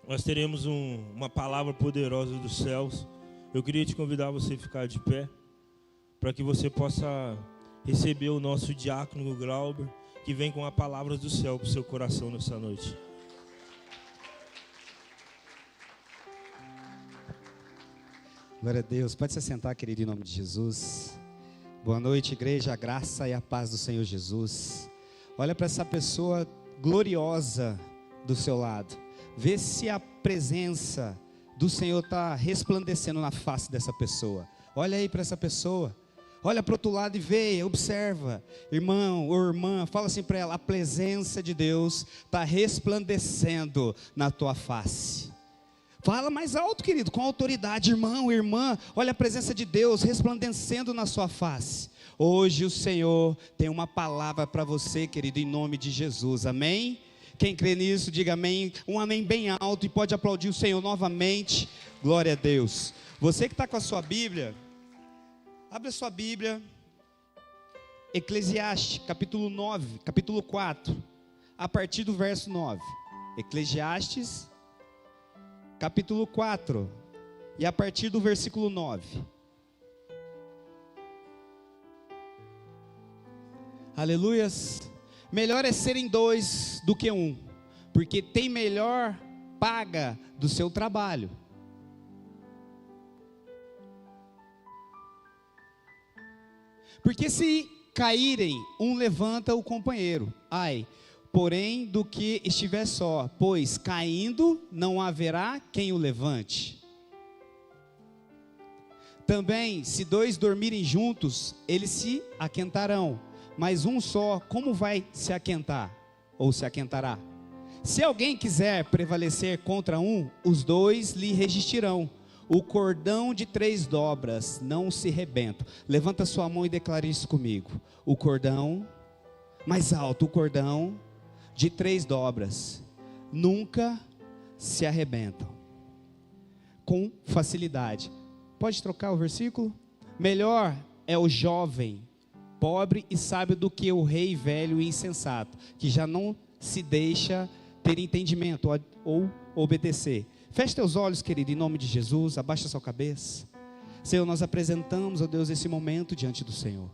Nós teremos uma palavra poderosa dos céus. Eu queria te convidar a você ficar de pé, para que você possa receber o nosso diácono Glauber, que vem com a palavra do céu para o seu coração nessa noite. Glória a Deus. Pode se sentar, querido, em nome de Jesus. Boa noite, igreja. A graça e a paz do Senhor Jesus. Olha para essa pessoa gloriosa do seu lado. Vê se a presença do Senhor está resplandecendo na face dessa pessoa. Olha aí para essa pessoa. Olha para o outro lado e vê, observa. Irmão ou irmã, fala assim para ela: a presença de Deus está resplandecendo na tua face. Fala mais alto, querido, com autoridade. Irmão, irmã, olha a presença de Deus resplandecendo na sua face. Hoje o Senhor tem uma palavra para você, querido, em nome de Jesus, amém? Quem crê nisso, diga amém, um amém bem alto, e pode aplaudir o Senhor novamente. Glória a Deus. Você que está com a sua Bíblia, abre a sua Bíblia, Eclesiastes, capítulo 4, a partir do verso 9. Eclesiastes, capítulo 4, e a partir do versículo 9. Aleluias. Melhor é serem dois do que um, porque tem melhor paga do seu trabalho. Porque se caírem, um levanta o companheiro. Ai, porém, do que estiver só, pois caindo não haverá quem o levante. Também, se dois dormirem juntos, eles se aquentarão, mas um só, como vai se aquentar? Ou se aquentará? Se alguém quiser prevalecer contra um, os dois lhe resistirão. O cordão de 3 dobras não se rebenta. Levanta sua mão e declare isso comigo. O cordão, mais alto, o cordão de 3 dobras nunca se arrebentam com facilidade. Pode trocar o versículo? Melhor é o jovem pobre e sábio do que o rei velho e insensato, que já não se deixa ter entendimento ou obedecer. Feche teus olhos, querido, em nome de Jesus. Abaixa sua cabeça. Senhor, nós apresentamos, ó Deus, esse momento diante do Senhor.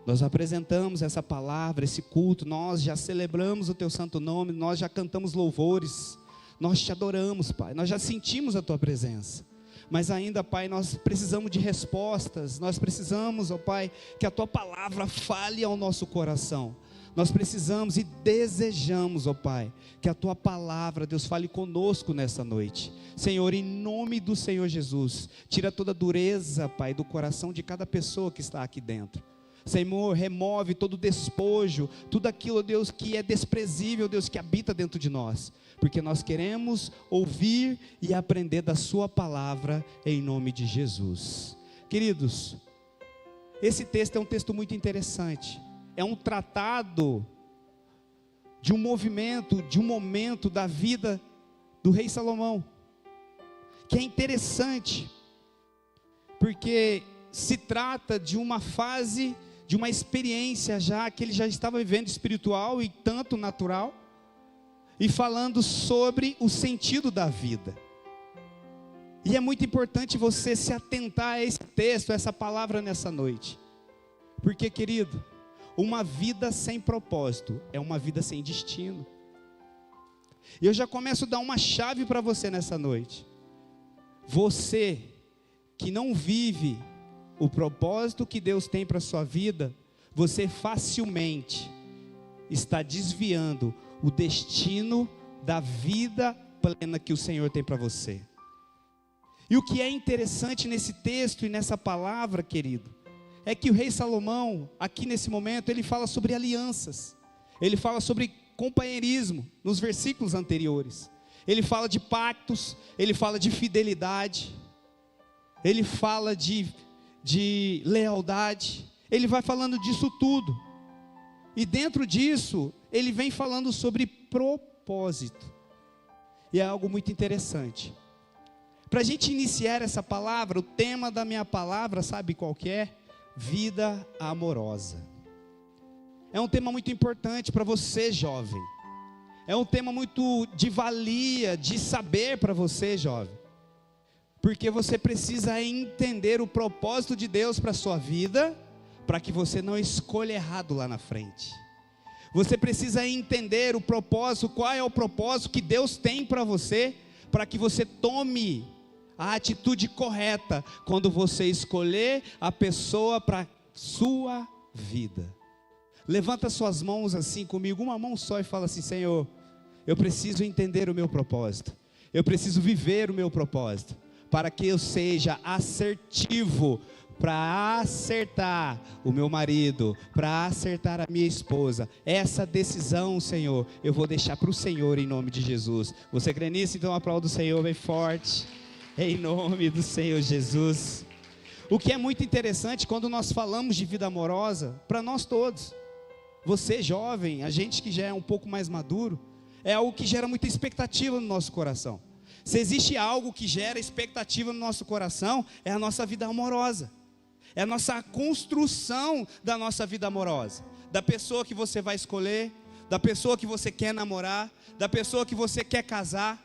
Nós apresentamos essa palavra, esse culto. Nós já celebramos o teu santo nome. Nós já cantamos louvores. Nós te adoramos, Pai. Nós já sentimos a tua presença. Mas ainda, Pai, nós precisamos de respostas. Nós precisamos, ó Pai, que a tua palavra fale ao nosso coração. Nós precisamos e desejamos, ó Pai, que a tua palavra, Deus, fale conosco nessa noite. Senhor, em nome do Senhor Jesus, tira toda a dureza, Pai, do coração de cada pessoa que está aqui dentro. Senhor, remove todo o despojo, tudo aquilo, Deus, que é desprezível, Deus, que habita dentro de nós, porque nós queremos ouvir e aprender da sua palavra, em nome de Jesus. Queridos, esse texto é um texto muito interessante, é um tratado de um movimento, de um momento da vida do rei Salomão, que é interessante, porque se trata de uma fase, de uma experiência já que ele já estava vivendo espiritual e tanto natural, e falando sobre o sentido da vida. E é muito importante você se atentar a esse texto, a essa palavra nessa noite, porque, querido, uma vida sem propósito é uma vida sem destino. E eu já começo a dar uma chave para você nessa noite. Você que não vive o propósito que Deus tem para a sua vida, você facilmente está desviando o destino da vida plena que o Senhor tem para você. E o que é interessante nesse texto e nessa palavra, querido, é que o rei Salomão, aqui nesse momento, ele fala sobre alianças, ele fala sobre companheirismo, nos versículos anteriores, ele fala de pactos, ele fala de fidelidade, ele fala de lealdade, ele vai falando disso tudo, e dentro disso, ele vem falando sobre propósito, e é algo muito interessante. Para a gente iniciar essa palavra, o tema da minha palavra, sabe qual que é? Vida amorosa. É um tema muito importante para você, jovem. É um tema muito de valia, de saber para você, jovem. Porque você precisa entender o propósito de Deus para a sua vida, para que você não escolha errado lá na frente. Você precisa entender o propósito, qual é o propósito que Deus tem para você, para que você tome a atitude correta quando você escolher a pessoa para a sua vida. Levanta suas mãos assim comigo, uma mão só, e fala assim: Senhor, eu preciso entender o meu propósito, eu preciso viver o meu propósito, para que eu seja assertivo, para acertar o meu marido, para acertar a minha esposa. Essa decisão, Senhor, eu vou deixar para o Senhor em nome de Jesus. Você crê nisso? Então aplauda o Senhor bem forte, em nome do Senhor Jesus. O que é muito interessante quando nós falamos de vida amorosa, para nós todos, você jovem, a gente que já é um pouco mais maduro, é algo que gera muita expectativa no nosso coração. Se existe algo que gera expectativa no nosso coração, é a nossa vida amorosa, é a nossa construção da nossa vida amorosa, da pessoa que você vai escolher, da pessoa que você quer namorar, da pessoa que você quer casar.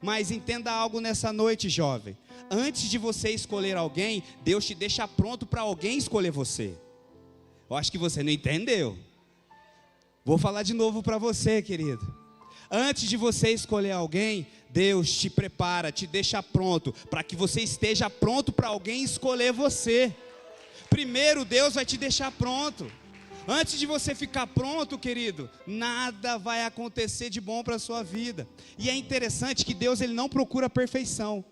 Mas entenda algo nessa noite, jovem: antes de você escolher alguém, Deus te deixa pronto para alguém escolher você. Eu acho que você não entendeu. Vou falar de novo para você, querido. Antes de você escolher alguém, Deus te prepara, te deixa pronto, para que você esteja pronto para alguém escolher você. Primeiro Deus vai te deixar pronto. Antes de você ficar pronto, querido, nada vai acontecer de bom para a sua vida. E é interessante que Deus, Ele não procura perfeição.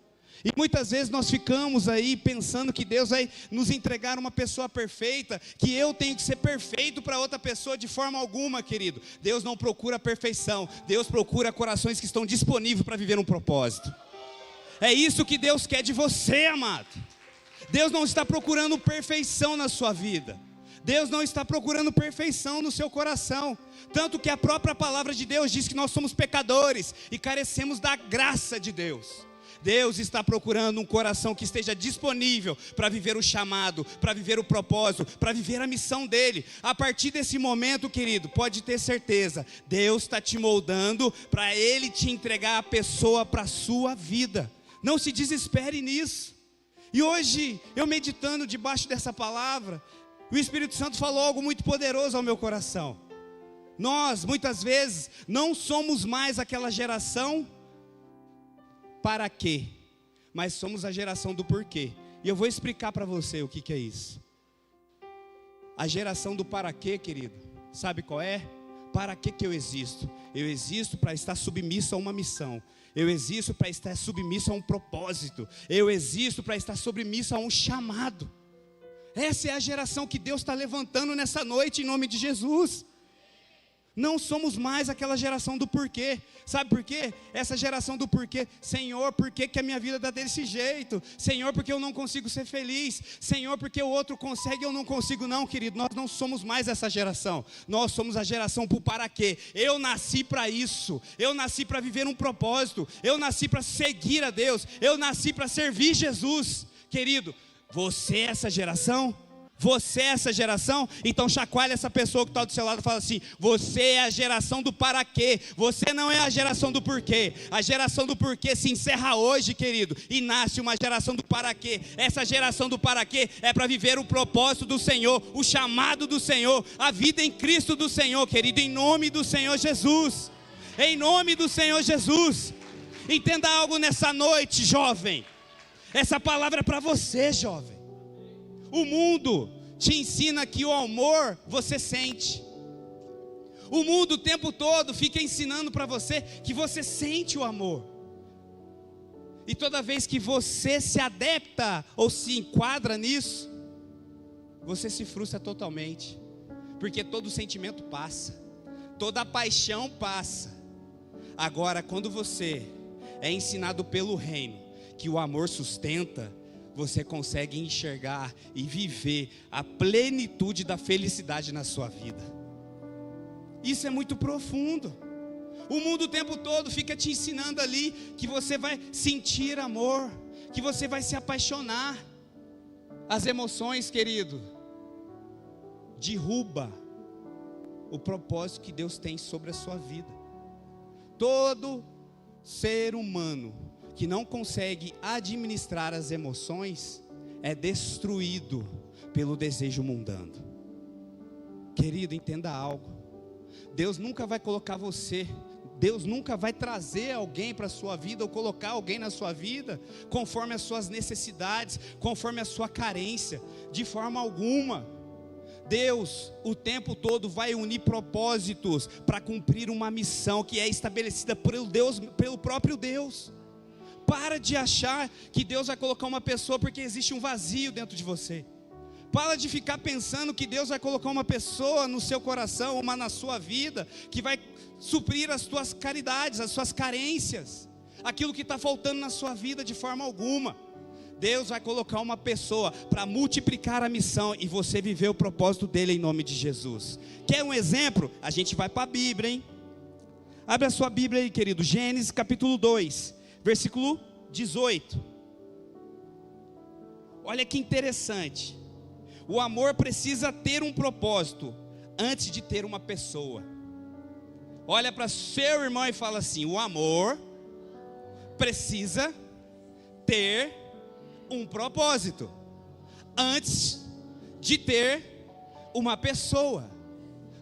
E muitas vezes nós ficamos aí pensando que Deus vai nos entregar uma pessoa perfeita, que eu tenho que ser perfeito para outra pessoa. De forma alguma, querido. Deus não procura perfeição, Deus procura corações que estão disponíveis para viver um propósito. É isso que Deus quer de você, amado. Deus não está procurando perfeição na sua vida, Deus não está procurando perfeição no seu coração. Tanto que a própria palavra de Deus diz que nós somos pecadores e carecemos da graça de Deus. Deus está procurando um coração que esteja disponível para viver o chamado, para viver o propósito, para viver a missão dele. A partir desse momento, querido, pode ter certeza, Deus está te moldando para Ele te entregar a pessoa para a sua vida. Não se desespere nisso. E hoje, eu meditando debaixo dessa palavra, o Espírito Santo falou algo muito poderoso ao meu coração. Nós, muitas vezes, não somos mais aquela geração para quê, mas somos a geração do porquê. E eu vou explicar para você o que é isso. A geração do para quê, querido, sabe qual é? Para que eu existo? Eu existo para estar submisso a uma missão. Eu existo para estar submisso a um propósito. Eu existo para estar submisso a um chamado. Essa é a geração que Deus está levantando nessa noite em nome de Jesus. Não somos mais aquela geração do porquê. Sabe por quê? Essa geração do porquê. Senhor, por que a minha vida está desse jeito? Senhor, porque eu não consigo ser feliz? Senhor, porque o outro consegue e eu não consigo? Não, querido, nós não somos mais essa geração. Nós somos a geração por para quê. Eu nasci para isso. Eu nasci para viver um propósito. Eu nasci para seguir a Deus. Eu nasci para servir Jesus. Querido, você é essa geração? Você é essa geração? Então chacoalha essa pessoa que está do seu lado e fala assim: você é a geração do para quê. Você não é a geração do porquê. A geração do porquê se encerra hoje, querido, e nasce uma geração do para quê. Essa geração do para quê é para viver o propósito do Senhor, o chamado do Senhor, a vida em Cristo do Senhor, querido, em nome do Senhor Jesus. Em nome do Senhor Jesus. Entenda algo nessa noite, jovem. Essa palavra é para você, jovem. O mundo te ensina que o amor você sente. O mundo o tempo todo fica ensinando para você que você sente o amor. E toda vez que você se adapta ou se enquadra nisso, você se frustra totalmente. Porque todo sentimento passa, toda paixão passa. Agora, quando você é ensinado pelo reino que o amor sustenta, você consegue enxergar e viver a plenitude da felicidade na sua vida. Isso é muito profundo. O mundo o tempo todo fica te ensinando ali que você vai sentir amor, que você vai se apaixonar. As emoções, querido, derruba o propósito que Deus tem sobre a sua vida. Todo ser humano que não consegue administrar as emoções é destruído pelo desejo mundano. Querido, entenda algo. Deus nunca vai colocar você, Deus nunca vai trazer alguém para a sua vida, ou colocar alguém na sua vida, conforme as suas necessidades, conforme a sua carência, de forma alguma. Deus, o tempo todo, vai unir propósitos para cumprir uma missão que é estabelecida pelo próprio Deus. Para de achar que Deus vai colocar uma pessoa porque existe um vazio dentro de você. Para de ficar pensando que Deus vai colocar uma pessoa no seu coração, uma na sua vida, que vai suprir as suas caridades, as suas carências, aquilo que está faltando na sua vida, de forma alguma. Deus vai colocar uma pessoa para multiplicar a missão e você viver o propósito dele em nome de Jesus. Quer um exemplo? A gente vai para a Bíblia, hein? Abre a sua Bíblia aí, querido. Gênesis capítulo 2, versículo 18. Olha que interessante. O amor precisa ter um propósito antes de ter uma pessoa. Olha para seu irmão e fala assim: o amor precisa ter um propósito antes de ter uma pessoa.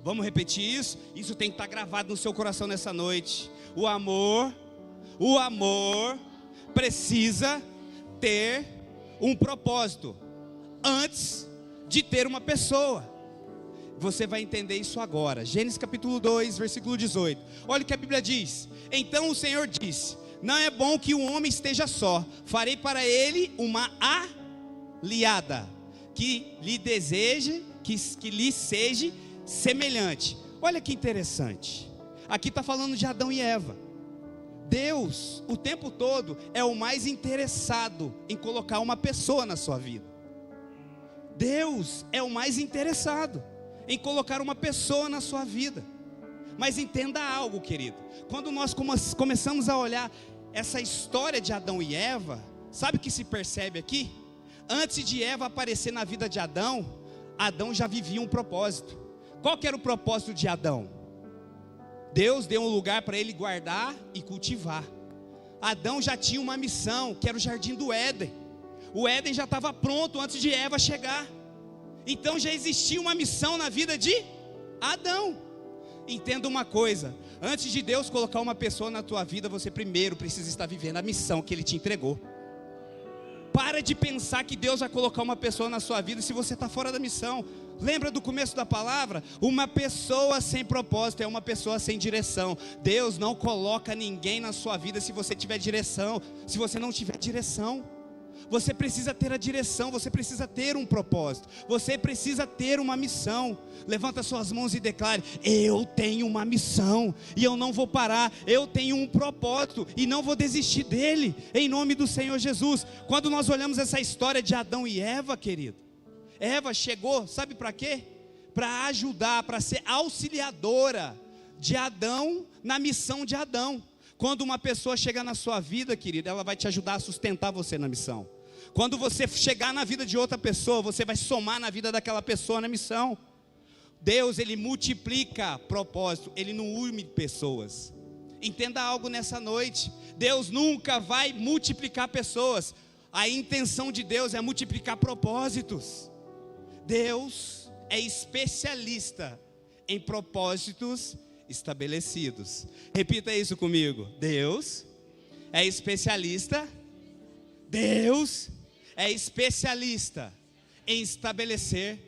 Vamos repetir isso? Isso tem que estar gravado no seu coração nessa noite. O amor precisa ter um propósito antes de ter uma pessoa. Você vai entender isso agora. Gênesis capítulo 2, versículo 18. Olha o que a Bíblia diz. Então o Senhor disse: não é bom que o homem esteja só. Farei para ele uma aliada, que lhe deseje, que lhe seja semelhante. Olha que interessante. Aqui está falando de Adão e Eva. Deus, o tempo todo, é o mais interessado em colocar uma pessoa na sua vida. Deus é o mais interessado em colocar uma pessoa na sua vida. Mas entenda algo, querido. Quando nós começamos a olhar essa história de Adão e Eva, sabe o que se percebe aqui? Antes de Eva aparecer na vida de Adão, Adão já vivia um propósito. Qual que era o propósito de Adão? Deus deu um lugar para ele guardar e cultivar. Adão já tinha uma missão, que era o jardim do Éden. O Éden já estava pronto antes de Eva chegar. Então já existia uma missão na vida de Adão. Entenda uma coisa: antes de Deus colocar uma pessoa na tua vida, você primeiro precisa estar vivendo a missão que Ele te entregou. Para de pensar que Deus vai colocar uma pessoa na sua vida se você está fora da missão. Lembra do começo da palavra? Uma pessoa sem propósito é uma pessoa sem direção. Deus não coloca ninguém na sua vida se você tiver direção. Se você não tiver direção, você precisa ter a direção, você precisa ter um propósito, você precisa ter uma missão. Levanta suas mãos e declare: eu tenho uma missão e eu não vou parar. Eu tenho um propósito e não vou desistir dele, em nome do Senhor Jesus. Quando nós olhamos essa história de Adão e Eva, querido, Eva chegou, sabe para quê? Para ajudar, para ser auxiliadora de Adão na missão de Adão. Quando uma pessoa chega na sua vida, querido, ela vai te ajudar a sustentar você na missão. Quando você chegar na vida de outra pessoa, você vai somar na vida daquela pessoa na missão. Deus, Ele multiplica propósito, Ele não une pessoas. Entenda algo nessa noite: Deus nunca vai multiplicar pessoas. A intenção de Deus é multiplicar propósitos. Deus é especialista em propósitos estabelecidos. Repita isso comigo: Deus é especialista. Deus é especialista em estabelecer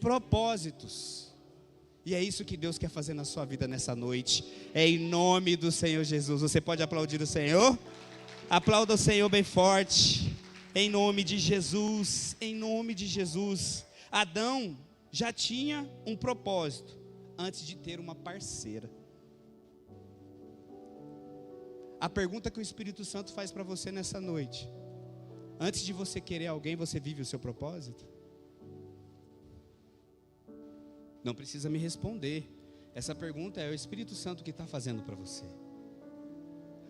propósitos. E é isso que Deus quer fazer na sua vida nessa noite. É em nome do Senhor Jesus. Você pode aplaudir o Senhor? Aplauda o Senhor bem forte. Em nome de Jesus. Em nome de Jesus. Adão já tinha um propósito antes de ter uma parceira. A pergunta que o Espírito Santo faz para você nessa noite: antes de você querer alguém, você vive o seu propósito? Não precisa me responder. Essa pergunta é o Espírito Santo que está fazendo para você.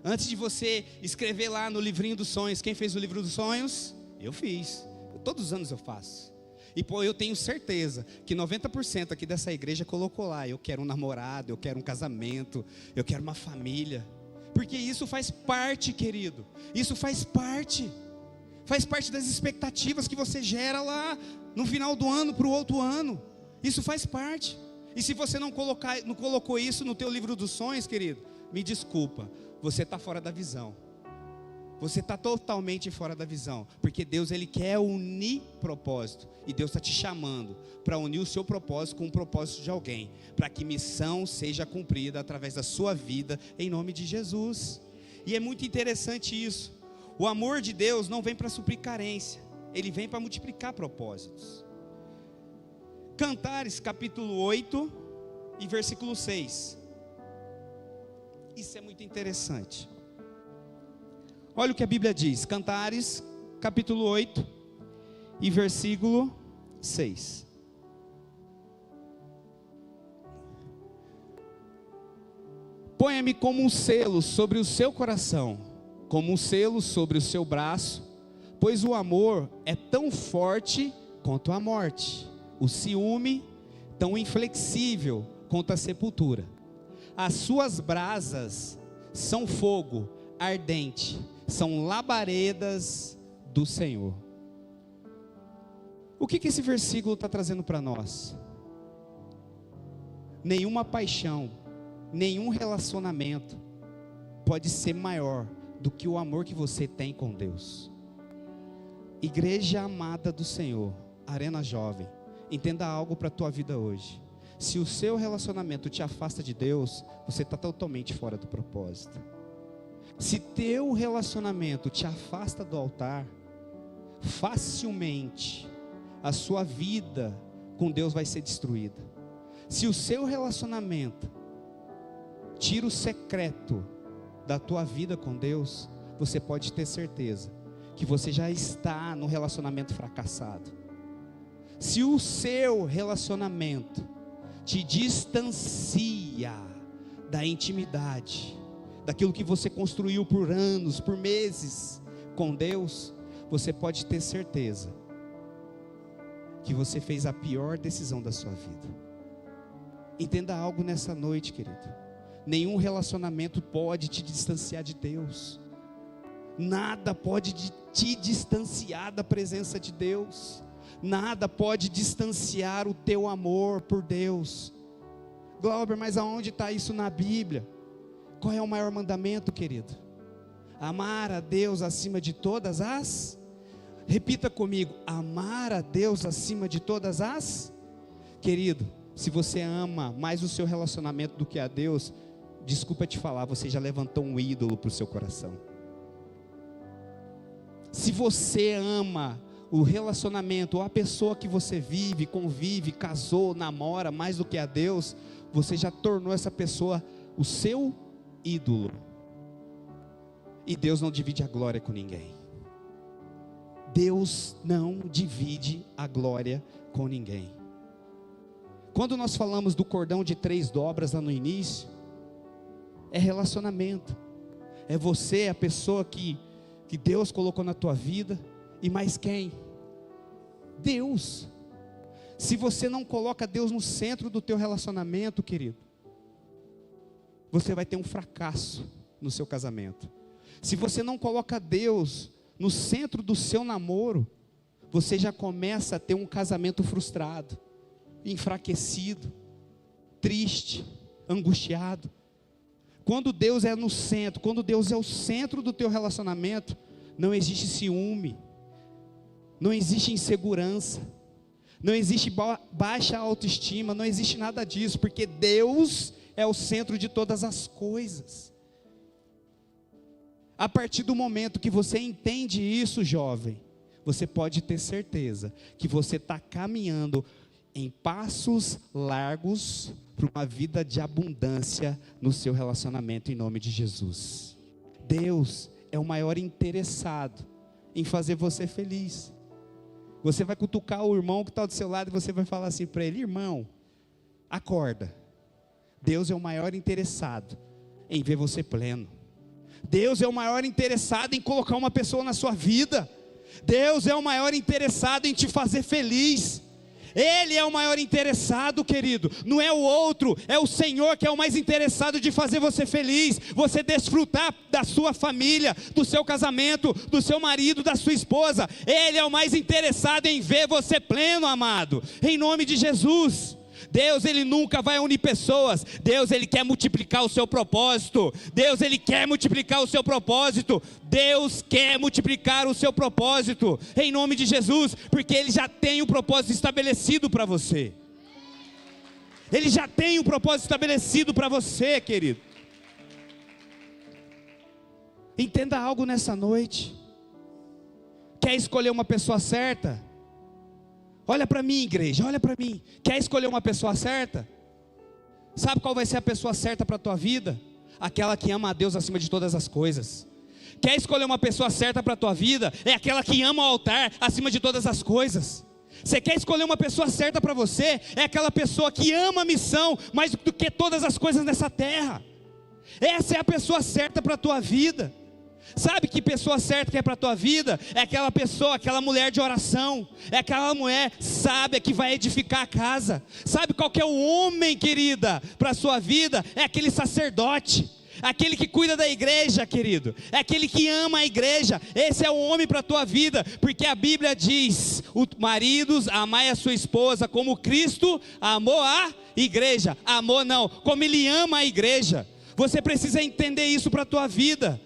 Antes de você escrever lá no livrinho dos sonhos, quem fez o livro dos sonhos? Eu fiz. Todos os anos eu faço. E pô, eu tenho certeza que 90% aqui dessa igreja colocou lá: eu quero um namorado, eu quero um casamento, eu quero uma família. Porque isso faz parte, querido. Isso faz parte das expectativas que você gera lá no final do ano para o outro ano. Isso faz parte. E se você não colocou isso no teu livro dos sonhos, querido, me desculpa, você está fora da visão. Você está totalmente fora da visão, porque Deus, Ele quer unir propósito, e Deus está te chamando para unir o seu propósito com o propósito de alguém, para que missão seja cumprida através da sua vida, em nome de Jesus. E é muito interessante isso. O amor de Deus não vem para suprir carência, Ele vem para multiplicar propósitos. Cantares capítulo 8 e versículo 6. Isso é muito interessante. Olha o que a Bíblia diz, Cantares, capítulo 8 e versículo 6. Ponha-me como um selo sobre o seu coração, como um selo sobre o seu braço, pois o amor é tão forte quanto a morte, o ciúme tão inflexível quanto a sepultura. As suas brasas são fogo ardente, são labaredas do Senhor. O que esse versículo está trazendo para nós? Nenhuma paixão, nenhum relacionamento pode ser maior do que o amor que você tem com Deus. Igreja amada do Senhor, Arena Jovem, entenda algo para a tua vida hoje. Se o seu relacionamento te afasta de Deus, você está totalmente fora do propósito. Se teu relacionamento te afasta do altar, facilmente a sua vida com Deus vai ser destruída. Se o seu relacionamento tira o secreto da tua vida com Deus, você pode ter certeza que você já está no relacionamento fracassado. Se o seu relacionamento te distancia da intimidade, daquilo que você construiu por anos, por meses com Deus, você pode ter certeza que você fez a pior decisão da sua vida. Entenda algo nessa noite, querido. Nenhum relacionamento pode te distanciar de Deus. Nada pode te distanciar da presença de Deus. Nada pode distanciar o teu amor por Deus. Glauber, mas aonde está isso na Bíblia? Qual é o maior mandamento, querido? Amar a Deus acima de todas as... Repita comigo, amar a Deus acima de todas as... Querido, se você ama mais o seu relacionamento do que a Deus, desculpa te falar, você já levantou um ídolo para o seu coração. Se você ama o relacionamento, ou a pessoa que você vive, convive, casou, namora, mais do que a Deus, você já tornou essa pessoa o seu ídolo. E Deus não divide a glória com ninguém. Deus não divide a glória com ninguém. Quando nós falamos do cordão de 3 dobras lá no início, é relacionamento. É você, a pessoa que Deus colocou na tua vida. E mais quem? Deus. Se você não coloca Deus no centro do teu relacionamento, querido, você vai ter um fracasso no seu casamento. Se você não coloca Deus no centro do seu namoro, você já começa a ter um casamento frustrado, enfraquecido, triste, angustiado. Quando Deus é no centro, quando Deus é o centro do teu relacionamento, não existe ciúme, não existe insegurança, não existe baixa autoestima, não existe nada disso, porque Deus é o centro de todas as coisas. A partir do momento que você entende isso, jovem, você pode ter certeza que você está caminhando em passos largos para uma vida de abundância no seu relacionamento, em nome de Jesus. Deus é o maior interessado em fazer você feliz. Você vai cutucar o irmão que está do seu lado e você vai falar assim para ele: irmão, acorda. Deus é o maior interessado em ver você pleno. Deus é o maior interessado em colocar uma pessoa na sua vida. Deus é o maior interessado em te fazer feliz. Ele é o maior interessado, querido. Não é o outro, é o Senhor que é o mais interessado de fazer você feliz. Você desfrutar da sua família, do seu casamento, do seu marido, da sua esposa. Ele é o mais interessado em ver você pleno, amado. Em nome de Jesus. Deus, Ele nunca vai unir pessoas. Deus, Ele quer multiplicar o seu propósito. Deus, Ele quer multiplicar o seu propósito. Deus quer multiplicar o seu propósito, em nome de Jesus, porque Ele já tem um propósito estabelecido para você. Ele já tem um propósito estabelecido para você, querido. Entenda algo nessa noite. Quer escolher uma pessoa certa? Olha para mim, igreja, olha para mim. Quer escolher uma pessoa certa? Sabe qual vai ser a pessoa certa para a tua vida? Aquela que ama a Deus acima de todas as coisas. Quer escolher uma pessoa certa para a tua vida? É aquela que ama o altar acima de todas as coisas. Você quer escolher uma pessoa certa para você? É aquela pessoa que ama a missão mais do que todas as coisas nessa terra. Essa é a pessoa certa para a tua vida. Sabe que pessoa certa que é para a tua vida? É aquela pessoa, aquela mulher de oração. É aquela mulher sábia que vai edificar a casa. Sabe qual que é o homem, querida, para a sua vida? É aquele sacerdote, aquele que cuida da igreja, querido. É aquele que ama a igreja. Esse é o homem para a tua vida. Porque a Bíblia diz: maridos, amai a sua esposa como Cristo amou a igreja. Amor não, como Ele ama a igreja. Você precisa entender isso para a tua vida.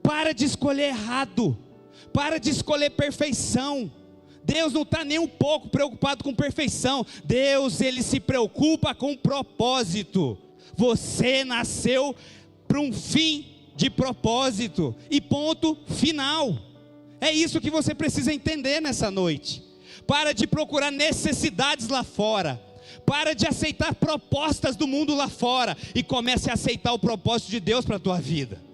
Para de escolher errado. Para de escolher perfeição. Deus não está nem um pouco preocupado com perfeição. Deus, Ele se preocupa com propósito. Você nasceu para um fim de propósito. E ponto final. É isso que você precisa entender nessa noite. Para de procurar necessidades lá fora. Para de aceitar propostas do mundo lá fora. E comece a aceitar o propósito de Deus para a tua vida.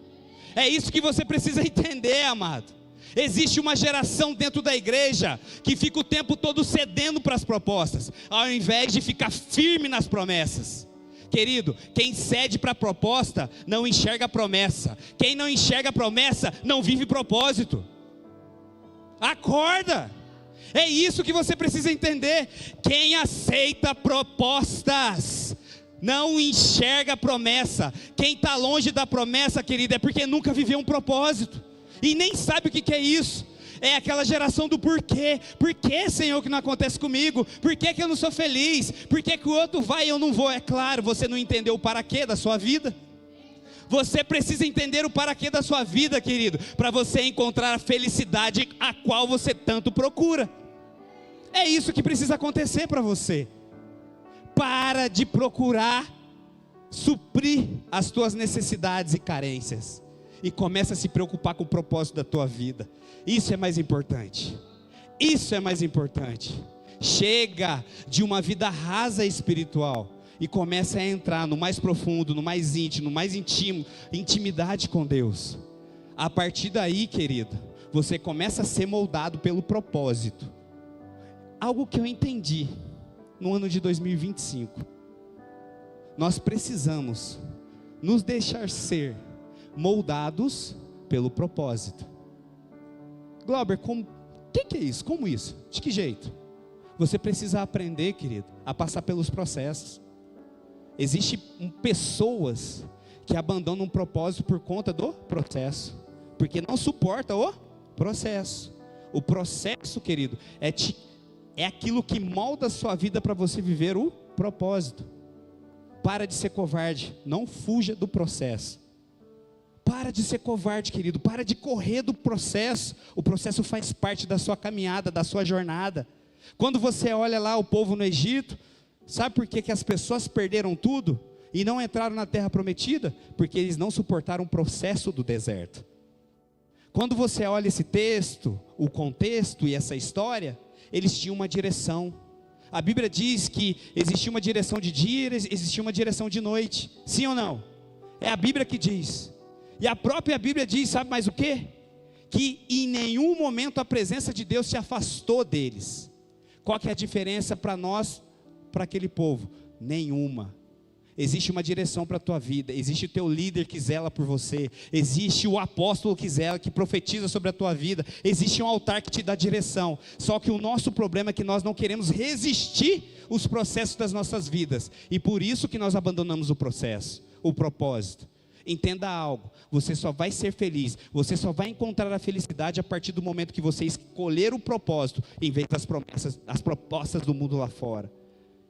É isso que você precisa entender, amado. Existe uma geração dentro da igreja que fica o tempo todo cedendo para as propostas, ao invés de ficar firme nas promessas. Querido, quem cede para a proposta não enxerga a promessa. Quem não enxerga a promessa não vive propósito. Acorda! É isso que você precisa entender. Quem aceita propostas não enxerga a promessa. Quem está longe da promessa, querido, é porque nunca viveu um propósito e nem sabe o que é isso. É aquela geração do porquê. Por que, Senhor, que não acontece comigo? Por que eu não sou feliz? Por que o outro vai e eu não vou? É claro, você não entendeu o para quê da sua vida. Você precisa entender o para quê da sua vida, querido, para você encontrar a felicidade a qual você tanto procura. É isso que precisa acontecer para você. Para de procurar suprir as tuas necessidades e carências e começa a se preocupar com o propósito da tua vida. Isso é mais importante. Isso é mais importante. Chega de uma vida rasa espiritual e começa a entrar no mais profundo, no mais íntimo, no mais íntimo, intimidade com Deus. A partir daí, querido, você começa a ser moldado pelo propósito. Algo que eu entendi no ano de 2025, nós precisamos nos deixar ser moldados pelo propósito. Glauber, o que é isso? Como isso? De que jeito? Você precisa aprender, querido, a passar pelos processos. Existem pessoas que abandonam um propósito por conta do processo, porque não suporta o processo. O processo, querido, é aquilo que molda a sua vida para você viver o propósito. Para de ser covarde, não fuja do processo. Para de ser covarde, querido, para de correr do processo. O processo faz parte da sua caminhada, da sua jornada. Quando você olha lá o povo no Egito, sabe por que as pessoas perderam tudo e não entraram na terra prometida? Porque eles não suportaram o processo do deserto. Quando você olha esse texto, o contexto e essa história, eles tinham uma direção. A Bíblia diz que existia uma direção de dia, existia uma direção de noite. Sim ou não? É a Bíblia que diz. E a própria Bíblia diz, sabe mais o quê? Que em nenhum momento a presença de Deus se afastou deles. Qual que é a diferença para nós, para aquele povo? Nenhuma. Existe uma direção para a tua vida, existe o teu líder que zela por você, existe o apóstolo que zela, que profetiza sobre a tua vida, existe um altar que te dá direção. Só que o nosso problema é que nós não queremos resistir os processos das nossas vidas, e por isso que nós abandonamos o processo, o propósito. Entenda algo, você só vai ser feliz, você só vai encontrar a felicidade a partir do momento que você escolher o propósito, em vez das promessas, as propostas do mundo lá fora.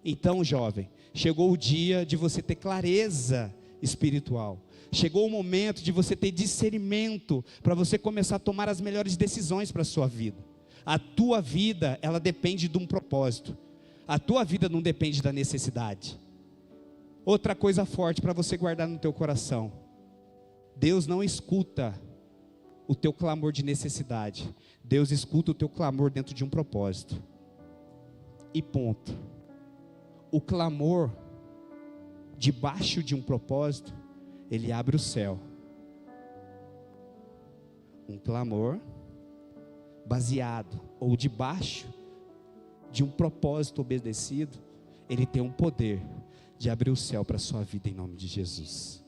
Então, jovem, chegou o dia de você ter clareza espiritual. Chegou o momento de você ter discernimento para você começar a tomar as melhores decisões para a sua vida. A tua vida, ela depende de um propósito. A tua vida não depende da necessidade. Outra coisa forte para você guardar no teu coração: Deus não escuta o teu clamor de necessidade. Deus escuta o teu clamor dentro de um propósito. E ponto. O clamor debaixo de um propósito, ele abre o céu. Um clamor baseado ou debaixo de um propósito obedecido, ele tem um poder de abrir o céu para a sua vida em nome de Jesus.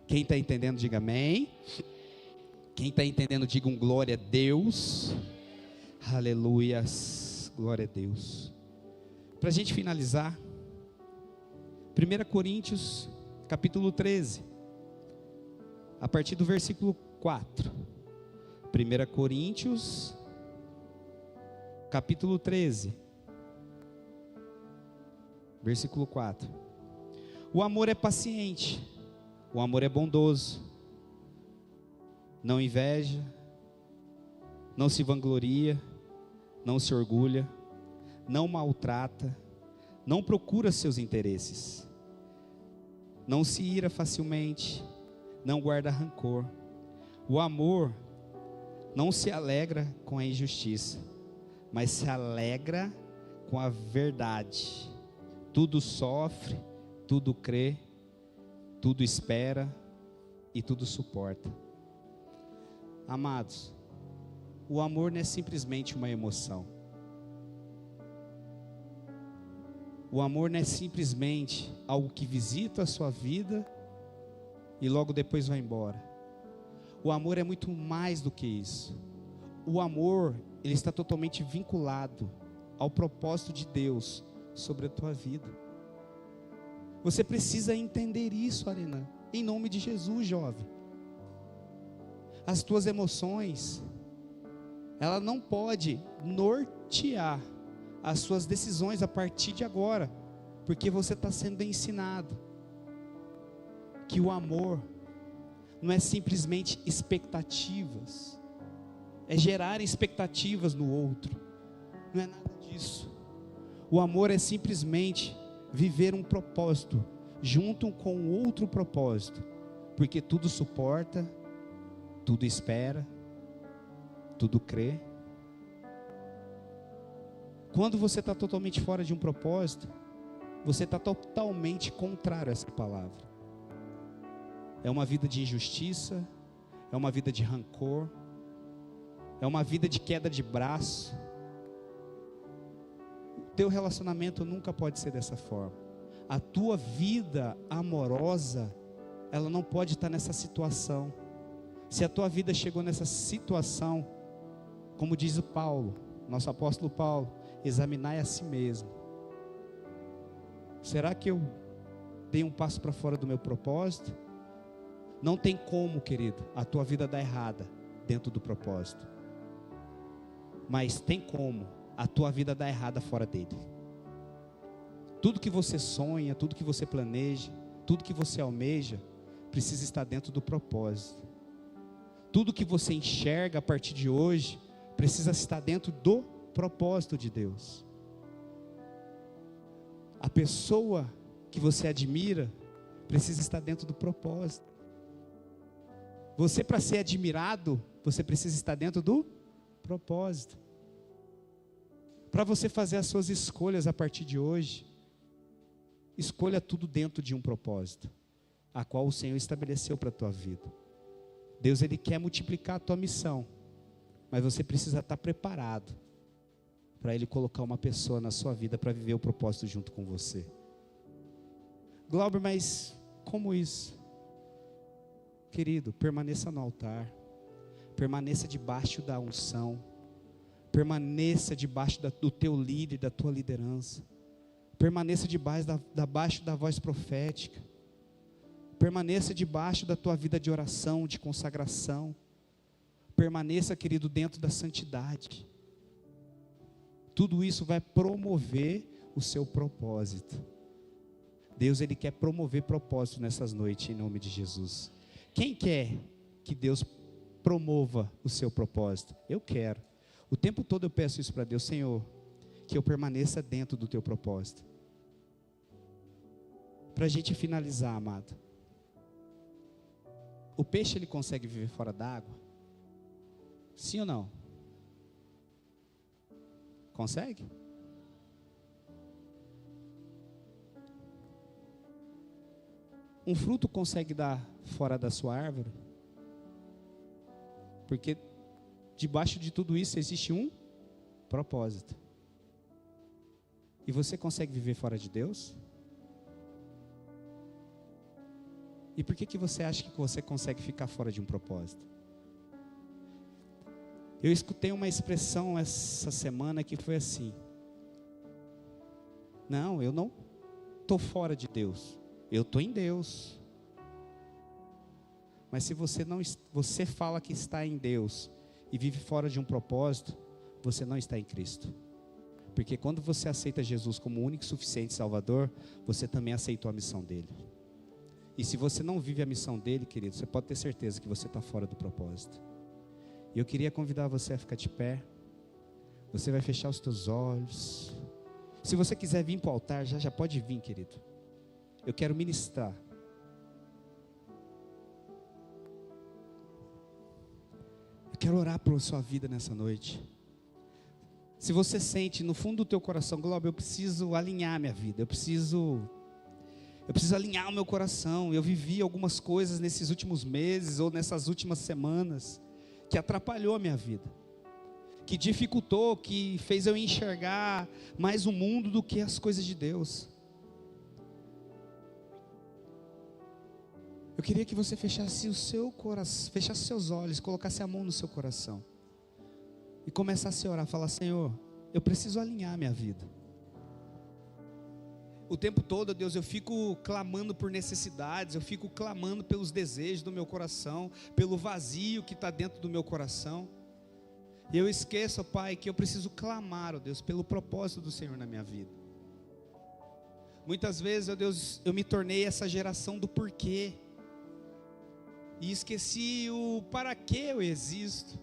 Quem está entendendo, diga amém. Quem está entendendo, diga um glória a Deus. Aleluias, glória a Deus. Para a gente finalizar, 1 Coríntios, capítulo 13, a partir do versículo 4. 1 Coríntios, capítulo 13, versículo 4. O amor é paciente, o amor é bondoso, não inveja, não se vangloria, não se orgulha, não maltrata, não procura seus interesses, não se ira facilmente, não guarda rancor. O amor não se alegra com a injustiça, mas se alegra com a verdade. Tudo sofre, tudo crê, tudo espera e tudo suporta. Amados, o amor não é simplesmente uma emoção. O amor não é simplesmente algo que visita a sua vida e logo depois vai embora. O amor é muito mais do que isso. O amor, ele está totalmente vinculado ao propósito de Deus sobre a tua vida. Você precisa entender isso, Arena, em nome de Jesus, jovem. As tuas emoções, ela não pode nortear as suas decisões a partir de agora, porque você está sendo ensinado que o amor não é simplesmente expectativas, é gerar expectativas no outro, não é nada disso. O amor é simplesmente viver um propósito junto com outro propósito, porque tudo suporta, tudo espera, tudo crê. Quando você está totalmente fora de um propósito, você está totalmente contrário a essa palavra. É uma vida de injustiça, é uma vida de rancor, é uma vida de queda de braço. O teu relacionamento nunca pode ser dessa forma. A tua vida amorosa, ela não pode estar nessa situação. Se a tua vida chegou nessa situação, como diz o Paulo, nosso apóstolo Paulo, examinai a si mesmo. Será que eu dei um passo para fora do meu propósito? Não tem como, querido, a tua vida dar errada dentro do propósito, mas tem como a tua vida dar errada fora dele. Tudo que você sonha, tudo que você planeja, tudo que você almeja, precisa estar dentro do propósito. Tudo que você enxerga a partir de hoje, precisa estar dentro do propósito de Deus. A pessoa que você admira precisa estar dentro do propósito. Você, para ser admirado, você precisa estar dentro do propósito. Para você fazer as suas escolhas a partir de hoje, escolha tudo dentro de um propósito, a qual o Senhor estabeleceu para a tua vida. Deus, Ele quer multiplicar a tua missão, mas você precisa estar preparado para Ele colocar uma pessoa na sua vida para viver o propósito junto com você. Glauber, mas como isso? Querido, permaneça no altar, permaneça debaixo da unção, permaneça debaixo do teu líder, da tua liderança, permaneça debaixo da voz profética, permaneça debaixo da tua vida de oração, de consagração, permaneça, querido, dentro da santidade. Tudo isso vai promover o seu propósito. Deus, Ele quer promover propósito nessas noites, em nome de Jesus. Quem quer que Deus promova o seu propósito? Eu quero. O tempo todo eu peço isso para Deus: Senhor, que eu permaneça dentro do teu propósito. Para a gente finalizar, amado, o peixe, ele consegue viver fora d'água? Sim ou não? Consegue? Um fruto consegue dar fora da sua árvore? Porque debaixo de tudo isso existe um propósito. E você consegue viver fora de Deus? E por que você acha que você consegue ficar fora de um propósito? Eu escutei uma expressão essa semana que foi assim: não, eu não estou fora de Deus, eu estou em Deus. Mas se você fala que está em Deus e vive fora de um propósito, você não está em Cristo. Porque quando você aceita Jesus como único e suficiente Salvador, você também aceitou a missão dele. E se você não vive a missão dele, querido, você pode ter certeza que você está fora do propósito. E eu queria convidar você a ficar de pé. Você vai fechar os teus olhos. Se você quiser vir para o altar, já pode vir, querido. Eu quero ministrar. Eu quero orar pela sua vida nessa noite. Se você sente no fundo do teu coração: Glauber, eu preciso alinhar minha vida, eu preciso alinhar o meu coração. Eu vivi algumas coisas nesses últimos meses ou nessas últimas semanas que atrapalhou a minha vida, que dificultou, que fez eu enxergar mais o mundo do que as coisas de Deus. Eu queria que você fechasse o seu coração, fechasse seus olhos, colocasse a mão no seu coração e começasse a orar, falar: Senhor, eu preciso alinhar minha vida. O tempo todo, Deus, eu fico clamando por necessidades, eu fico clamando pelos desejos do meu coração, pelo vazio que está dentro do meu coração. E eu esqueço, Pai, que eu preciso clamar, ó Deus, pelo propósito do Senhor na minha vida. Muitas vezes, ó Deus, eu me tornei essa geração do porquê, e esqueci o para que eu existo.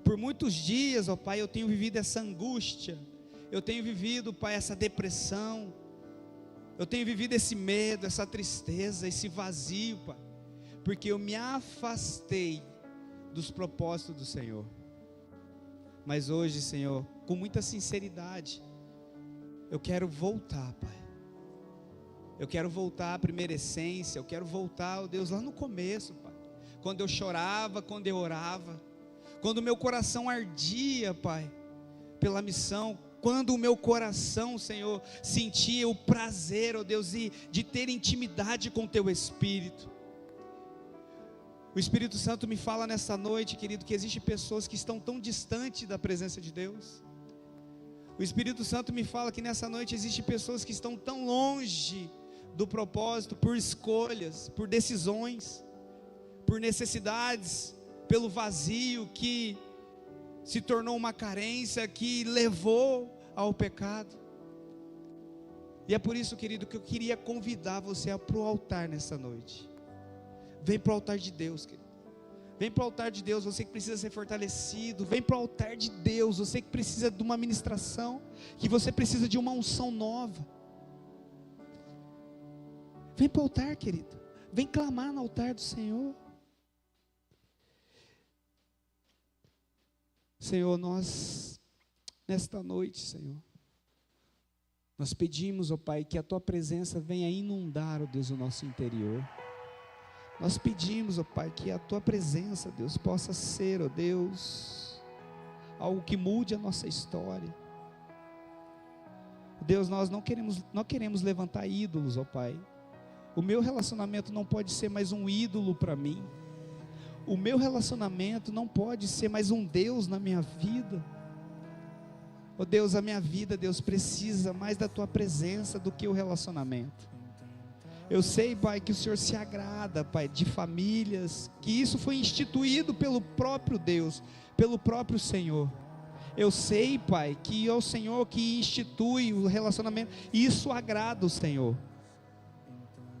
Por muitos dias, ó Pai, eu tenho vivido essa angústia, eu tenho vivido, Pai, essa depressão, eu tenho vivido esse medo, essa tristeza, esse vazio, Pai, porque eu me afastei dos propósitos do Senhor. Mas hoje, Senhor, com muita sinceridade, eu quero voltar, Pai. Eu quero voltar à primeira essência, eu quero voltar, ó Deus, lá no começo, Pai, quando eu chorava, quando eu orava, quando o meu coração ardia, Pai, pela missão, quando o meu coração, Senhor, sentia o prazer, ó Deus, de ter intimidade com o Teu Espírito. O Espírito Santo me fala nessa noite, querido, que existem pessoas que estão tão distantes da presença de Deus. O Espírito Santo me fala que nessa noite existem pessoas que estão tão longe do propósito, por escolhas, por decisões, por necessidades, pelo vazio que se tornou uma carência que levou ao pecado. E é por isso, querido, que eu queria convidar você para o altar nessa noite. Vem para o altar de Deus, querido. Vem para o altar de Deus, você que precisa ser fortalecido. Vem para o altar de Deus, você que precisa de uma ministração, que você precisa de uma unção nova. Vem para o altar, querido. Vem clamar no altar do Senhor. Senhor, nós, nesta noite, Senhor, nós pedimos, ó Pai, que a Tua presença venha inundar, ó Deus, o nosso interior. Nós pedimos, ó Pai, que a Tua presença, Deus, possa ser, ó Deus, algo que mude a nossa história. Deus, nós não queremos levantar ídolos, ó Pai. O meu relacionamento não pode ser mais um ídolo para mim. O meu relacionamento não pode ser mais um Deus na minha vida. Ó Deus, a minha vida, Deus, precisa mais da Tua presença do que o relacionamento. Eu sei, Pai, que o Senhor se agrada, Pai, de famílias, que isso foi instituído pelo próprio Deus, pelo próprio Senhor. Eu sei, Pai, que é o Senhor que institui o relacionamento, e isso agrada o Senhor.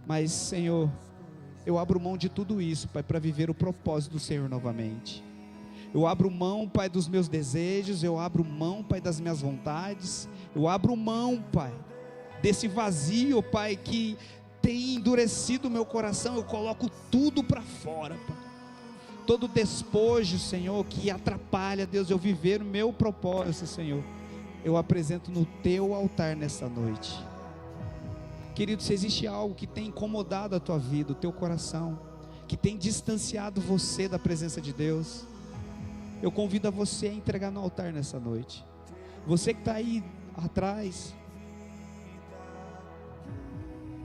Mas, Senhor, eu abro mão de tudo isso, Pai, para viver o propósito do Senhor novamente. Eu abro mão, Pai, dos meus desejos, eu abro mão, Pai, das minhas vontades, eu abro mão, Pai, desse vazio, Pai, que tem endurecido o meu coração. Eu coloco tudo para fora, Pai. Todo despojo, Senhor, que atrapalha, Deus, eu viver o meu propósito, Senhor, eu apresento no Teu altar nessa noite. Querido, se existe algo que tem incomodado a tua vida, o teu coração, que tem distanciado você da presença de Deus, eu convido a você a entregar no altar nessa noite. Você que está aí atrás,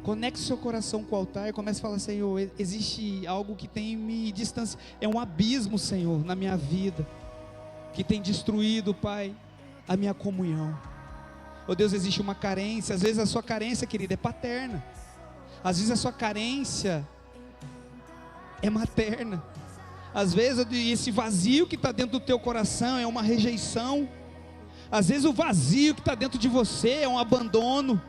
conecte seu coração com o altar e comece a falar: Senhor, existe algo que tem me distanciado, é um abismo, Senhor, na minha vida, que tem destruído, Pai, a minha comunhão. Oh Deus, existe uma carência. Às vezes a sua carência, querida, é paterna. Às vezes a sua carência é materna. Às vezes esse vazio que está dentro do teu coração é uma rejeição. Às vezes o vazio que está dentro de você é um abandono.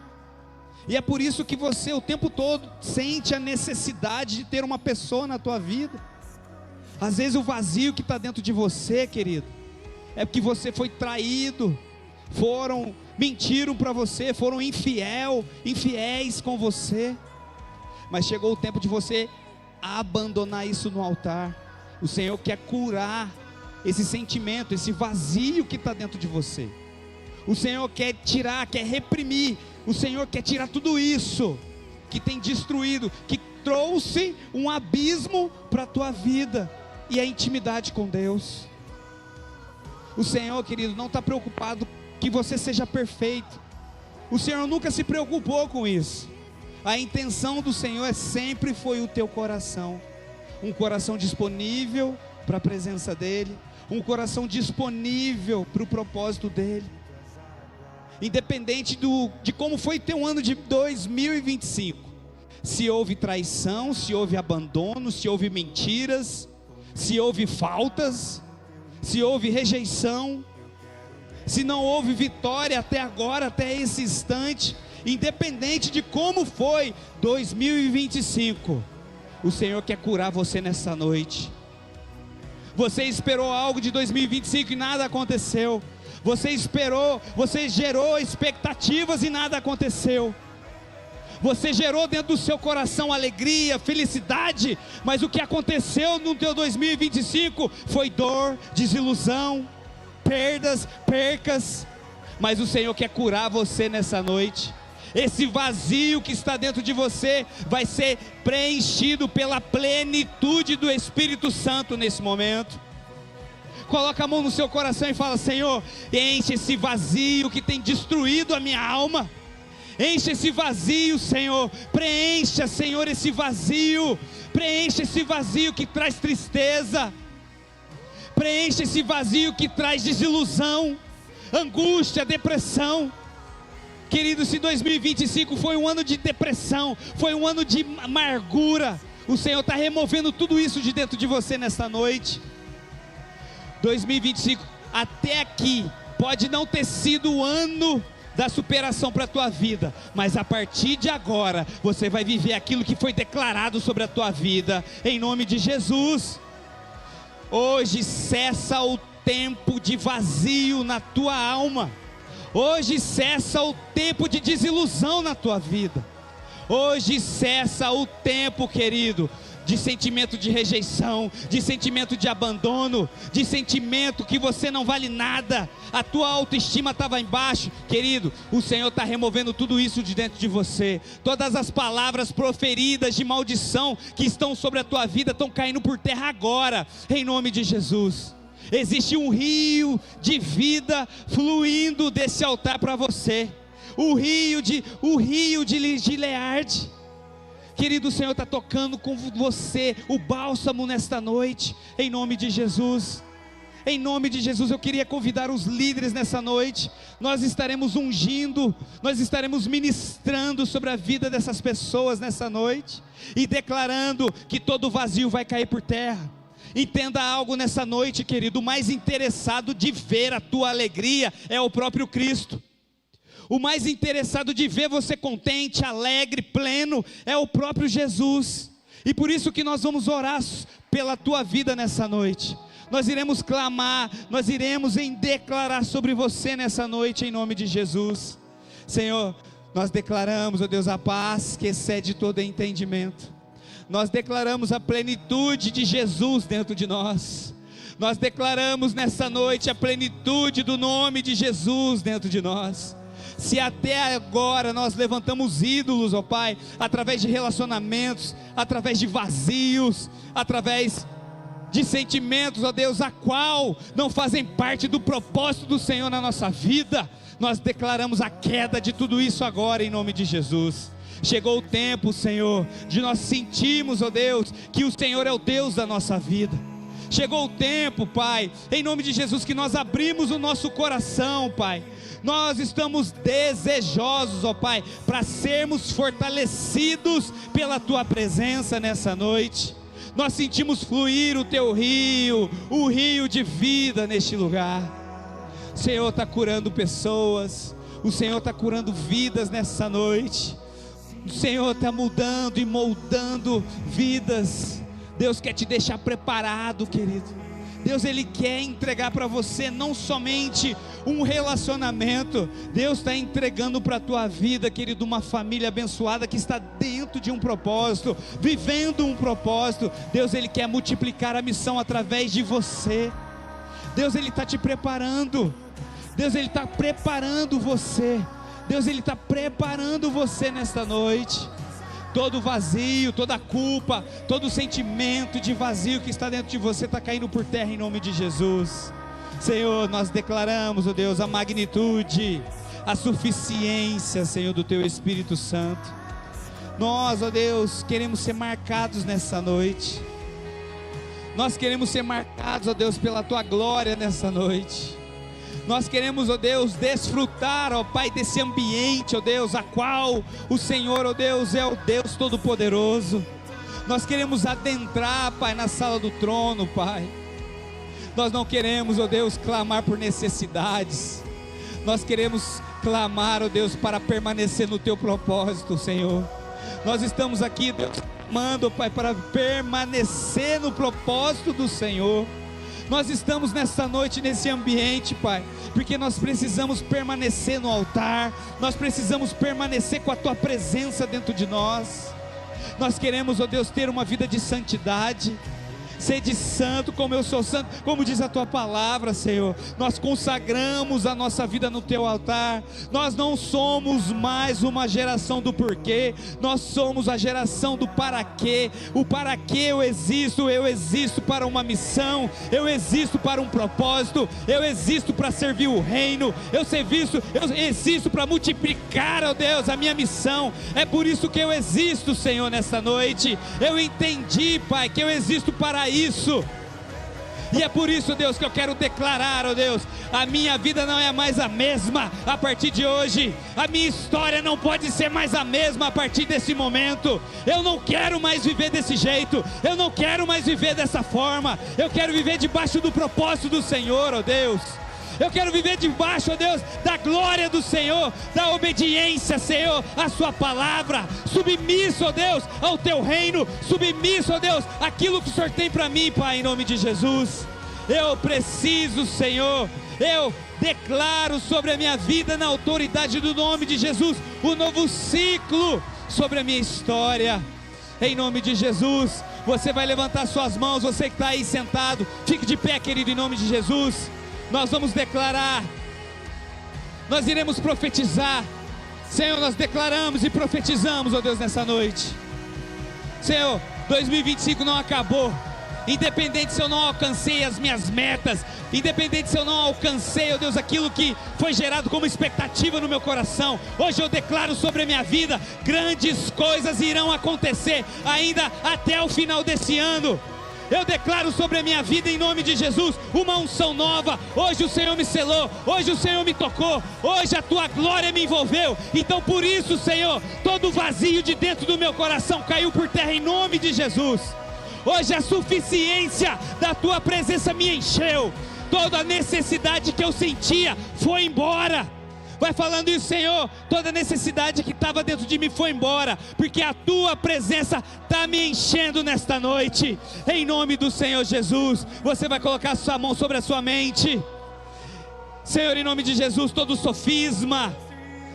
E é por isso que você o tempo todo sente a necessidade de ter uma pessoa na tua vida. Às vezes o vazio que está dentro de você, querido, é porque você foi traído, mentiram para você, foram infiéis com você. Mas chegou o tempo de você abandonar isso no altar. O Senhor quer curar esse sentimento, esse vazio que está dentro de você. O Senhor quer tirar, quer reprimir. O Senhor quer tirar tudo isso que tem destruído, que trouxe um abismo para a tua vida e a intimidade com Deus. O Senhor, querido, não está preocupado que você seja perfeito. O Senhor nunca se preocupou com isso. A intenção do Senhor sempre foi o teu coração. Um coração disponível para a presença dEle. Um coração disponível para o propósito dEle. Independente de como foi teu ano de 2025. Se houve traição, se houve abandono, se houve mentiras, se houve faltas, se houve rejeição, se não houve vitória até agora, até esse instante, independente de como foi 2025, o Senhor quer curar você nessa noite. Você esperou algo de 2025 e nada aconteceu. Você gerou expectativas e nada aconteceu. Você gerou dentro do seu coração alegria, felicidade, mas o que aconteceu no teu 2025 foi dor, desilusão, percas. Mas o Senhor quer curar você nessa noite. Esse vazio que está dentro de você vai ser preenchido pela plenitude do Espírito Santo nesse momento. Coloca a mão no seu coração e fala: Senhor, enche esse vazio que tem destruído a minha alma. Enche esse vazio, Senhor. Preencha, Senhor, esse vazio. Preencha esse vazio que traz tristeza. Preencha esse vazio que traz desilusão, angústia, depressão. Querido, se 2025 foi um ano de depressão, foi um ano de amargura, o Senhor está removendo tudo isso de dentro de você nesta noite. 2025 até aqui pode não ter sido o ano da superação para a tua vida, mas a partir de agora você vai viver aquilo que foi declarado sobre a tua vida, em nome de Jesus. Hoje cessa o tempo de vazio na tua alma. Hoje cessa o tempo de desilusão na tua vida. Hoje cessa o tempo, querido, de sentimento de rejeição, de sentimento de abandono, de sentimento que você não vale nada, a tua autoestima estava embaixo. Querido, o Senhor está removendo tudo isso de dentro de você. Todas as palavras proferidas de maldição que estão sobre a tua vida estão caindo por terra agora, em nome de Jesus. Existe um rio de vida fluindo desse altar para você. o rio de Gileade. Querido, o Senhor está tocando com você o bálsamo nesta noite, em nome de Jesus. Em nome de Jesus, eu queria convidar os líderes nessa noite. Nós estaremos ungindo, nós estaremos ministrando sobre a vida dessas pessoas nessa noite, e declarando que todo vazio vai cair por terra. Entenda algo nessa noite, querido: o mais interessado de ver a tua alegria é o próprio Cristo. O mais interessado de ver você contente, alegre, pleno, é o próprio Jesus. E por isso que nós vamos orar pela tua vida nessa noite. Nós iremos clamar, nós iremos declarar sobre você nessa noite, em nome de Jesus. Senhor, nós declaramos, ó Deus, a paz que excede todo entendimento. Nós declaramos a plenitude de Jesus dentro de nós. Nós declaramos nessa noite a plenitude do nome de Jesus dentro de nós. Se até agora nós levantamos ídolos, ó Pai, através de relacionamentos, através de vazios, através de sentimentos, ó Deus, a qual não fazem parte do propósito do Senhor na nossa vida, nós declaramos a queda de tudo isso agora, em nome de Jesus. Chegou o tempo, Senhor, de nós sentirmos, ó Deus, que o Senhor é o Deus da nossa vida. Chegou o tempo, Pai, em nome de Jesus, que nós abrimos o nosso coração, Pai. Nós estamos desejosos, ó Pai, para sermos fortalecidos pela Tua presença nessa noite. Nós sentimos fluir o Teu rio, o rio de vida neste lugar. O Senhor está curando pessoas, o Senhor está curando vidas nessa noite. O Senhor está mudando e moldando vidas. Deus quer te deixar preparado, querido. Deus, Ele quer entregar para você não somente um relacionamento. Deus está entregando para a tua vida, querido, uma família abençoada que está dentro de um propósito, vivendo um propósito. Deus, Ele quer multiplicar a missão através de você. Deus, Ele está te preparando. Deus, Ele está preparando você. Deus, Ele está preparando você nesta noite. Todo vazio, toda culpa, todo sentimento de vazio que está dentro de você está caindo por terra em nome de Jesus. Senhor, nós declaramos, ó Deus, a magnitude, a suficiência, Senhor, do Teu Espírito Santo. Nós, ó Deus, queremos ser marcados nessa noite. Nós queremos ser marcados, ó Deus, pela Tua glória nessa noite. Nós queremos, ó Deus, desfrutar, ó Pai, desse ambiente, ó Deus, a qual o Senhor, ó Deus, é o Deus Todo-Poderoso. Nós queremos adentrar, Pai, na sala do trono, Pai. Nós não queremos, ó Deus, clamar por necessidades. Nós queremos clamar, ó Deus, para permanecer no Teu propósito, Senhor. Nós estamos aqui, Deus, clamando, Pai, para permanecer no propósito do Senhor. Nós estamos nessa noite, nesse ambiente, Pai, porque nós precisamos permanecer no altar, nós precisamos permanecer com a Tua presença dentro de nós. Nós queremos, ó Deus, ter uma vida de santidade. Sede santo como eu sou santo, como diz a Tua palavra, Senhor. Nós consagramos a nossa vida no Teu altar. Nós não somos mais uma geração do porquê, nós somos a geração do para quê. O para quê eu existo para uma missão, eu existo para um propósito, eu existo para servir o reino, eu existo para multiplicar, ó Deus, a minha missão. É por isso que eu existo, Senhor, nessa noite. Eu entendi, Pai, que eu existo para isso, e é por isso, Deus, que eu quero declarar, ó Deus, a minha vida não é mais a mesma a partir de hoje. A minha história não pode ser mais a mesma a partir desse momento. Eu não quero mais viver desse jeito, eu não quero mais viver dessa forma. Eu quero viver debaixo do propósito do Senhor, ó Deus. Eu quero viver debaixo, ó Deus, da glória do Senhor, da obediência, Senhor, à Sua palavra, submisso, ó Deus, ao Teu reino, submisso, ó Deus, aquilo que o Senhor tem para mim, Pai, em nome de Jesus. Eu preciso, Senhor, eu declaro sobre a minha vida, na autoridade do nome de Jesus, um novo ciclo sobre a minha história, em nome de Jesus. Você vai levantar suas mãos, você que está aí sentado, fique de pé, querido, em nome de Jesus. Nós vamos declarar, nós iremos profetizar. Senhor, nós declaramos e profetizamos, ó Deus, nessa noite. Senhor, 2025 não acabou, independente se eu não alcancei as minhas metas, independente se eu não alcancei, ó Deus, aquilo que foi gerado como expectativa no meu coração, hoje eu declaro sobre a minha vida, grandes coisas irão acontecer, ainda até o final desse ano. Eu declaro sobre a minha vida, em nome de Jesus, uma unção nova. Hoje o Senhor me selou, hoje o Senhor me tocou, hoje a tua glória me envolveu. Então por isso, Senhor, todo vazio de dentro do meu coração caiu por terra em nome de Jesus. Hoje a suficiência da tua presença me encheu, toda a necessidade que eu sentia foi embora. Vai falando isso, Senhor, toda necessidade que estava dentro de mim foi embora, porque a tua presença está me enchendo nesta noite, em nome do Senhor Jesus. Você vai colocar a sua mão sobre a sua mente, Senhor, em nome de Jesus, todo sofisma,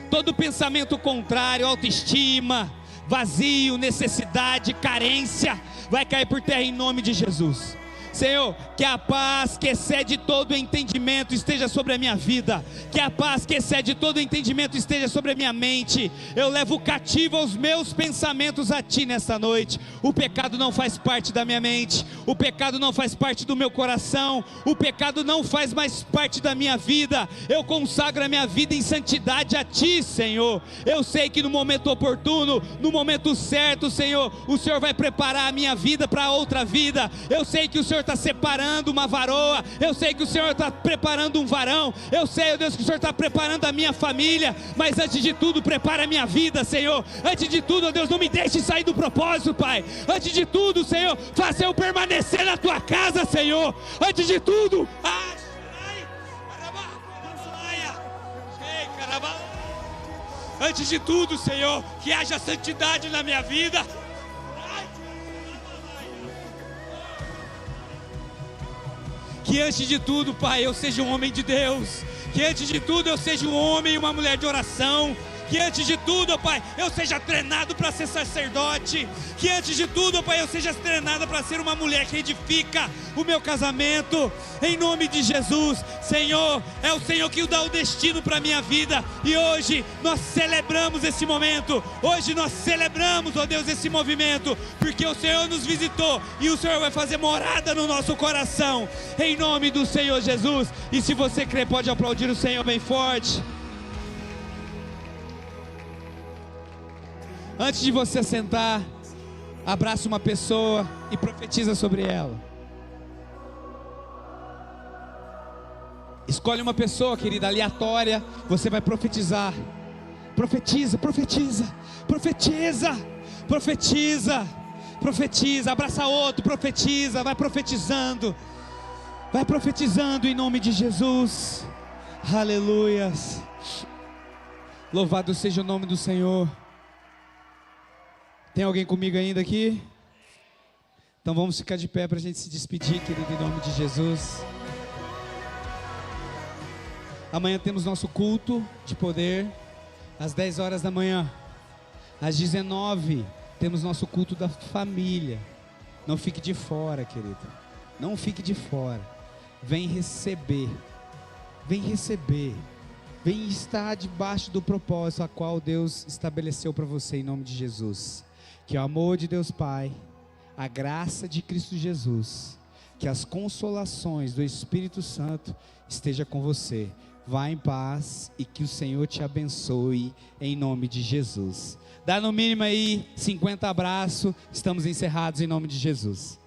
todo pensamento contrário, autoestima, vazio, necessidade, carência, vai cair por terra em nome de Jesus. Senhor, que a paz que excede todo entendimento esteja sobre a minha vida, que a paz que excede todo entendimento esteja sobre a minha mente. Eu levo cativo os meus pensamentos a Ti nesta noite. O pecado não faz parte da minha mente, o pecado não faz parte do meu coração, o pecado não faz mais parte da minha vida. Eu consagro a minha vida em santidade a Ti, Senhor. Eu sei que no momento oportuno, no momento certo, Senhor, o Senhor vai preparar a minha vida para outra vida. Eu sei que o Senhor está separando uma varoa, eu sei que o Senhor está preparando um varão, eu sei, ó Deus, que o Senhor está preparando a minha família, mas antes de tudo, prepara a minha vida, Senhor. Antes de tudo, ó Deus, não me deixe sair do propósito, Pai. Antes de tudo, Senhor, faça eu permanecer na Tua casa, Senhor. Antes de tudo, antes de tudo, Senhor, que haja santidade na minha vida. Que antes de tudo, Pai, eu seja um homem de Deus. Que antes de tudo eu seja um homem e uma mulher de oração. Que antes de tudo, Pai, eu seja treinado para ser sacerdote. Que antes de tudo, Pai, eu seja treinado para ser uma mulher que edifica o meu casamento. Em nome de Jesus, Senhor, é o Senhor que dá o destino para a minha vida. E hoje nós celebramos esse momento. Hoje nós celebramos, ó Deus, esse movimento, porque o Senhor nos visitou e o Senhor vai fazer morada no nosso coração. Em nome do Senhor Jesus. E se você crê, pode aplaudir o Senhor bem forte. Antes de você sentar, abraça uma pessoa e profetiza sobre ela. Escolhe uma pessoa, querida, aleatória, você vai profetizar. Profetiza, profetiza, profetiza, profetiza, profetiza, abraça outro, profetiza, vai profetizando em nome de Jesus. Aleluias. Louvado seja o nome do Senhor. Tem alguém comigo ainda aqui? Então vamos ficar de pé para a gente se despedir, querido, em nome de Jesus. Amanhã temos nosso culto de poder, às 10 horas da manhã. Às 19 temos nosso culto da família. Não fique de fora, querido. Não fique de fora. Vem receber. Vem receber. Vem estar debaixo do propósito a qual Deus estabeleceu para você, em nome de Jesus. Que o amor de Deus Pai, a graça de Cristo Jesus, que as consolações do Espírito Santo esteja com você. Vá em paz e que o Senhor te abençoe em nome de Jesus. Dá no mínimo aí 50 abraços. Estamos encerrados em nome de Jesus.